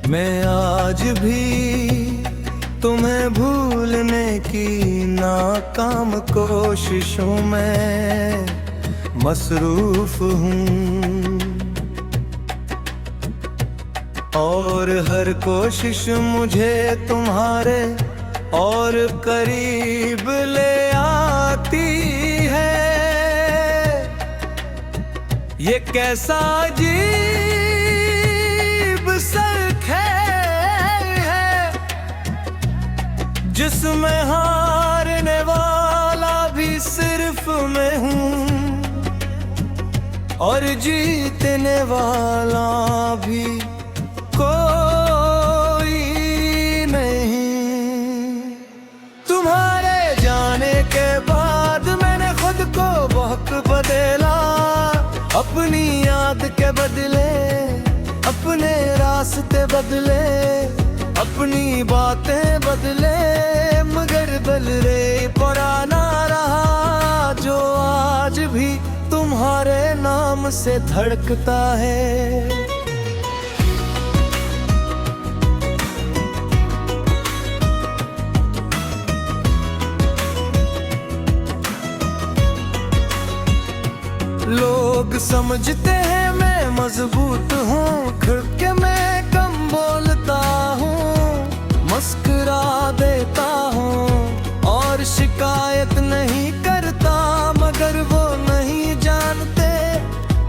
मैं आज भी तुम्हें भूलने की नाकाम कोशिशों में मसरूफ हूँ, और हर कोशिश मुझे तुम्हारे और करीब ले आती है। ये कैसा अजीब सरखेल है जिसमें हारने वाला भी सिर्फ मैं हूँ और जीतने वाला भी कोई नहीं। तुम्हारे जाने के बाद मैंने खुद को बहुत बदला, अपनी याद के बदले अपने रास्ते बदले, अपनी बातें बदले, मगर दिल रे पुराना रहा जो आज भी तुम्हारे नाम से धड़कता है। लोग समझते हैं मैं मजबूत हूँ, खुद के मैं कम बोलता हूँ, मुस्कुरा देता हूँ और शिकायत नहीं करता, मगर वो नहीं जानते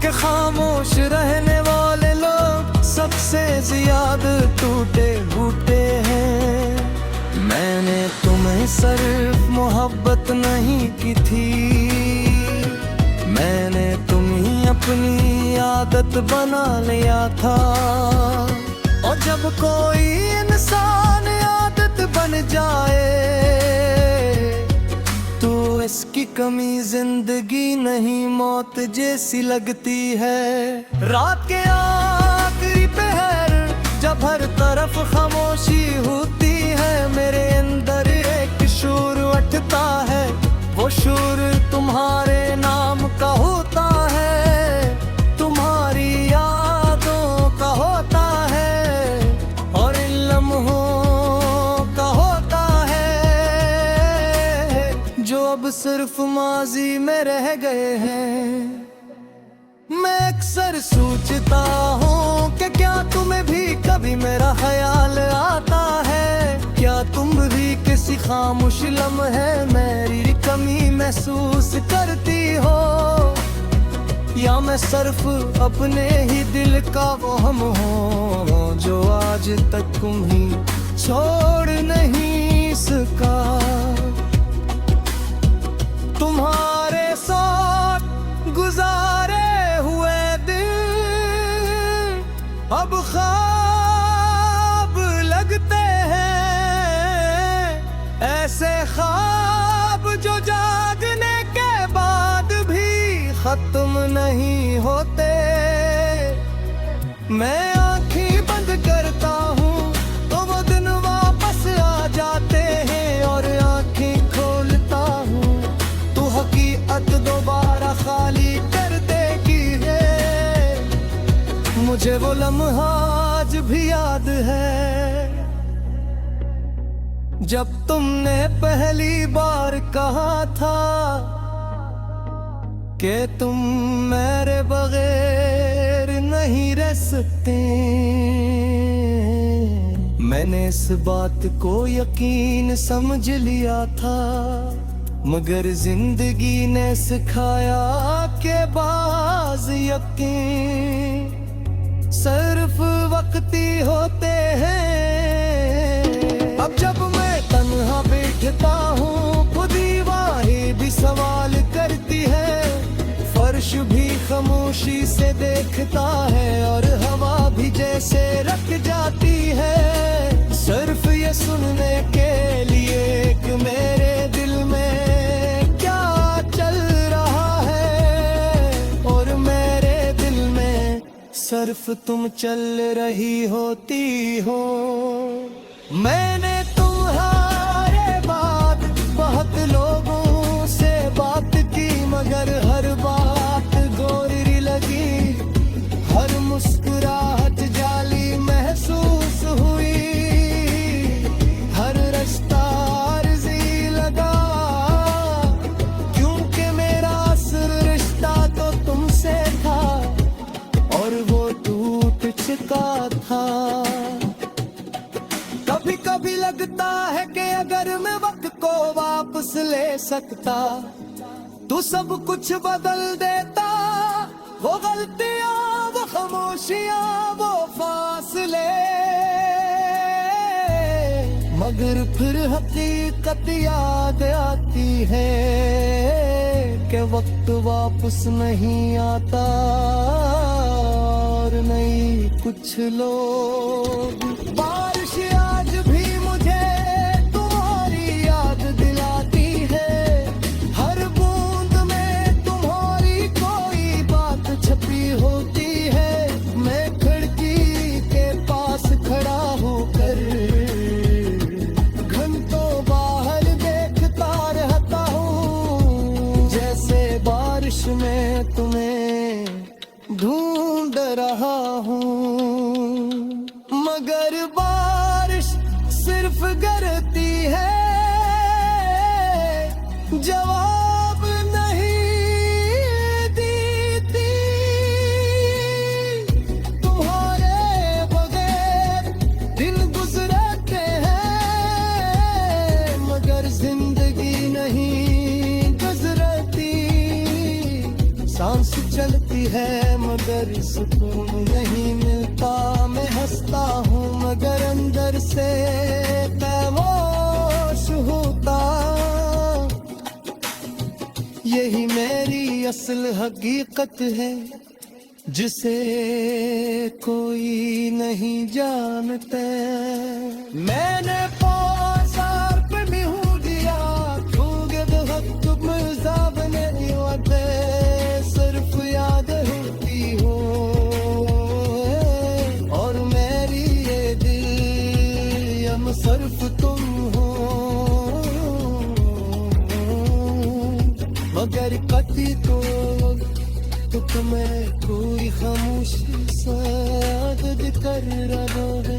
कि खामोश रहने वाले लोग सबसे ज्यादा टूटे फूटे हैं। मैंने तुम्हें सिर्फ मोहब्बत नहीं की थी, मैंने तुम्हें अपनी आदत बना लिया था, और जब कोई इंसान आदत बन जाए तो इसकी कमी जिंदगी नहीं मौत जैसी लगती है। रात के आखिरी पहर जब हर तरफ खामोशी होती है, मेरे अंदर एक शूर उठता है, वो शूर तुम्हारे नाम का होता है, तुम्हारी यादों का होता है और इन लम्हों का होता है जो अब सिर्फ माजी में रह गए हैं। मैं अक्सर सोचता हूँ कि क्या तुम्हें भी कभी मेरा ख्याल आता है, क्या तुम भी किसी खामोश लम्हे मेरी कमी महसूस करती हो, या मैं सिर्फ अपने ही दिल का वहम हो जो आज तक तुम्हें छोड़ नहीं सका। तुम्हारे साथ गुजारे हुए दिन अब ख्वाब लगते हैं, ऐसे ख्वाब जो जागने के बाद भी खत्म नहीं होते। मैं आंखें बंद करता हूँ तो वो दिन वापस आ जाते हैं, और आंखें खोलता हूँ तो हकीकत दोबारा खाली कर देगी है। मुझे वो लम्हा आज भी याद है जब तुमने पहली बार कहा था कि तुम मेरे बगैर नहीं रह सकते। मैंने इस बात को यकीन समझ लिया था, मगर जिंदगी ने सिखाया कि बाज़ यकीन सिर्फ वक्ती होते हैं। अब जब मैं तन्हा बैठता हूँ खुद ही वाही भी सवाल करती है, फर्श भी खामोशी से देखता है और हवा भी जैसे रख जाती है, सिर्फ ये सुनने के लिए कि मेरे दिल में क्या चल रहा है, और मेरे दिल में सिर्फ तुम चल रही होती हो। मैंने तुम्हारे बाद बहुत लोगों से बात की, मगर हर बात गोरी लगी, हर मुस्कुराहट जाली महसूस लगता है कि अगर मैं वक्त को वापस ले सकता तो सब कुछ बदल देता। वो गलतियां, वो खामोशियां, वो फासले, मगर फिर हकीकत याद आती है कि वक्त वापस नहीं आता। और नहीं कुछ लोग, बारिश आज भी मुझे तुम्हारी याद दिलाती है। हर बूंद में तुम्हारी कोई बात छपी होती है। मैं खिड़की के पास खड़ा होकर घंटों बाहर देखता रहता हूँ, जैसे बारिश में तुम्हें ढूंढ रहा हूँ। मगर बारिश सिर्फ गिरती है, जवाब नहीं देती। तुम्हारे बगैर दिन गुजरते हैं, मगर जिंदगी नहीं गुजरती। सांस चलती है मगर सुकून नहीं मिलता। मैं हंसता हूँ मगर अंदर से खामोश होता। यही मेरी असल हकीकत है जिसे कोई नहीं जानता। मैंने 5,000 पे मिहू दिया, खूगे वक्त मुजाब नहीं होते, सिर्फ याद होती हो। और मेरी ये दिल यम सिर्फ तुम हो। मगर कति तो तुम्हें कोई खामोशी सा याद कर रहा है।